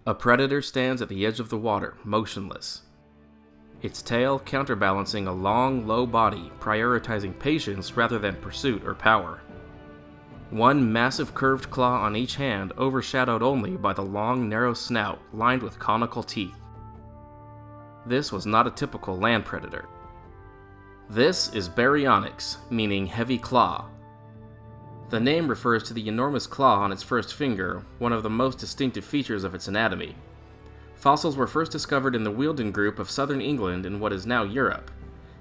A predator stands at the edge of the water, motionless. Its tail counterbalancing a long, low body, prioritizing patience rather than pursuit or power. One massive curved claw on each hand, overshadowed only by the long, narrow snout lined with conical teeth. This was not a typical land predator. This is Baryonyx, meaning heavy claw. The name refers to the enormous claw on its first finger, one of the most distinctive features of its anatomy. Fossils were first discovered in the Wealden group of southern England in what is now Europe.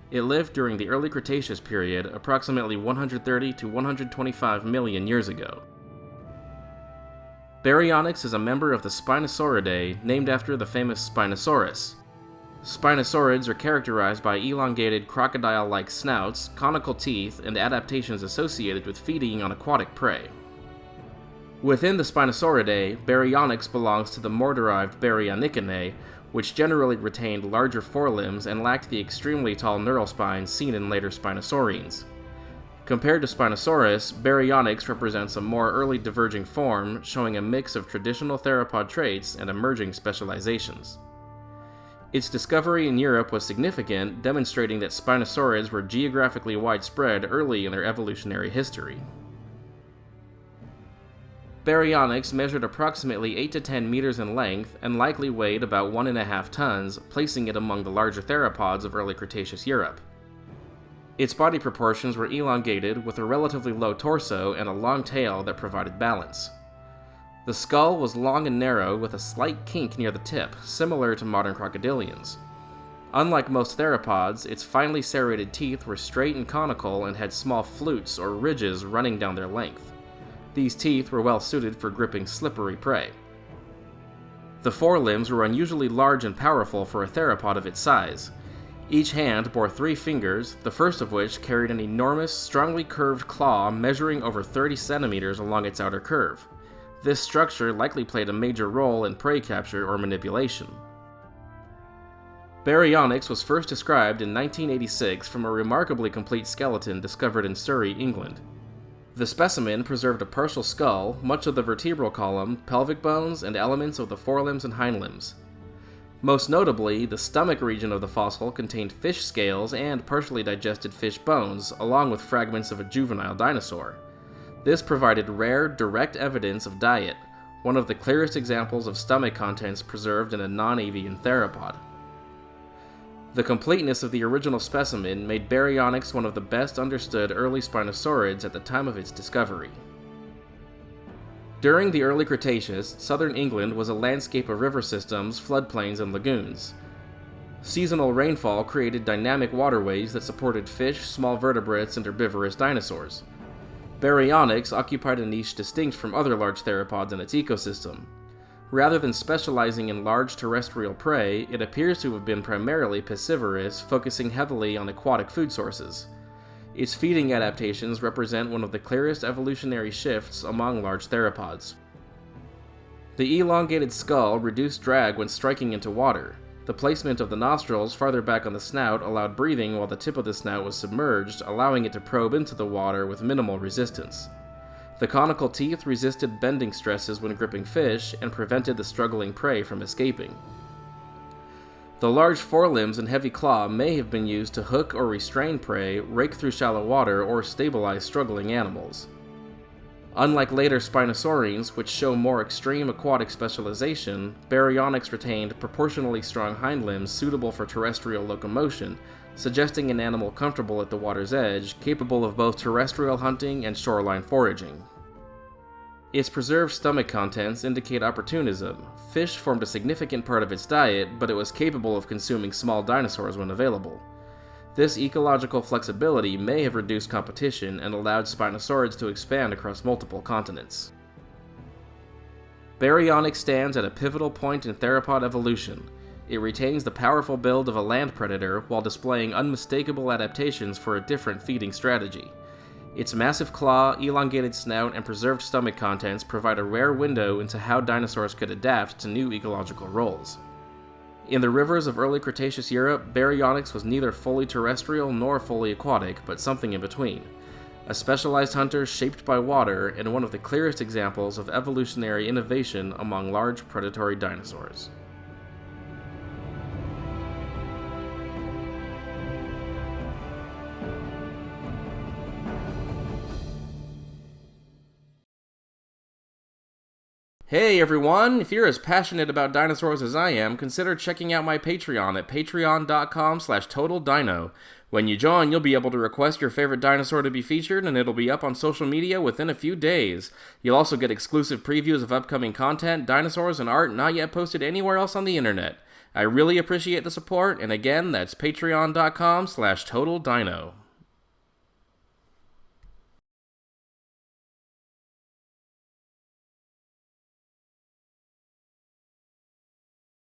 It lived during the early Cretaceous period, approximately 130 to 125 million years ago. Baryonyx is a member of the Spinosauridae, named after the famous Spinosaurus. Spinosaurids are characterized by elongated crocodile-like snouts, conical teeth, and adaptations associated with feeding on aquatic prey. Within the Spinosauridae, Baryonyx belongs to the more-derived Baryonychinae, which generally retained larger forelimbs and lacked the extremely tall neural spines seen in later Spinosaurines. Compared to Spinosaurus, Baryonyx represents a more early diverging form, showing a mix of traditional theropod traits and emerging specializations. Its discovery in Europe was significant, demonstrating that spinosaurids were geographically widespread early in their evolutionary history. Baryonyx measured approximately 8 to 10 meters in length and likely weighed about 1.5 tons, placing it among the larger theropods of early Cretaceous Europe. Its body proportions were elongated, with a relatively low torso and a long tail that provided balance. The skull was long and narrow, with a slight kink near the tip, similar to modern crocodilians. Unlike most theropods, its finely serrated teeth were straight and conical and had small flutes or ridges running down their length. These teeth were well suited for gripping slippery prey. The forelimbs were unusually large and powerful for a theropod of its size. Each hand bore 3 fingers, the first of which carried an enormous, strongly curved claw measuring over 30 centimeters along its outer curve. This structure likely played a major role in prey capture or manipulation. Baryonyx was first described in 1986 from a remarkably complete skeleton discovered in Surrey, England. The specimen preserved a partial skull, much of the vertebral column, pelvic bones, and elements of the forelimbs and hindlimbs. Most notably, the stomach region of the fossil contained fish scales and partially digested fish bones, along with fragments of a juvenile dinosaur. This provided rare, direct evidence of diet, one of the clearest examples of stomach contents preserved in a non-avian theropod. The completeness of the original specimen made Baryonyx one of the best understood early spinosaurids at the time of its discovery. During the early Cretaceous, southern England was a landscape of river systems, floodplains, and lagoons. Seasonal rainfall created dynamic waterways that supported fish, small vertebrates, and herbivorous dinosaurs. Baryonyx occupied a niche distinct from other large theropods in its ecosystem. Rather than specializing in large terrestrial prey, it appears to have been primarily piscivorous, focusing heavily on aquatic food sources. Its feeding adaptations represent one of the clearest evolutionary shifts among large theropods. The elongated skull reduced drag when striking into water. The placement of the nostrils farther back on the snout allowed breathing while the tip of the snout was submerged, allowing it to probe into the water with minimal resistance. The conical teeth resisted bending stresses when gripping fish and prevented the struggling prey from escaping. The large forelimbs and heavy claw may have been used to hook or restrain prey, rake through shallow water, or stabilize struggling animals. Unlike later Spinosaurines, which show more extreme aquatic specialization, Baryonyx retained proportionally strong hindlimbs suitable for terrestrial locomotion, suggesting an animal comfortable at the water's edge, capable of both terrestrial hunting and shoreline foraging. Its preserved stomach contents indicate opportunism. Fish formed a significant part of its diet, but it was capable of consuming small dinosaurs when available. This ecological flexibility may have reduced competition and allowed spinosaurids to expand across multiple continents. Baryonyx stands at a pivotal point in theropod evolution. It retains the powerful build of a land predator while displaying unmistakable adaptations for a different feeding strategy. Its massive claw, elongated snout, and preserved stomach contents provide a rare window into how dinosaurs could adapt to new ecological roles. In the rivers of early Cretaceous Europe, Baryonyx was neither fully terrestrial nor fully aquatic, but something in between. a specialized hunter shaped by water and one of the clearest examples of evolutionary innovation among large predatory dinosaurs. Hey everyone! If you're as passionate about dinosaurs as I am, consider checking out my Patreon at patreon.com/totaldino. When you join, you'll be able to request your favorite dinosaur to be featured, and it'll be up on social media within a few days. You'll also get exclusive previews of upcoming content, dinosaurs, and art not yet posted anywhere else on the internet. I really appreciate the support, and again, that's patreon.com/totaldino.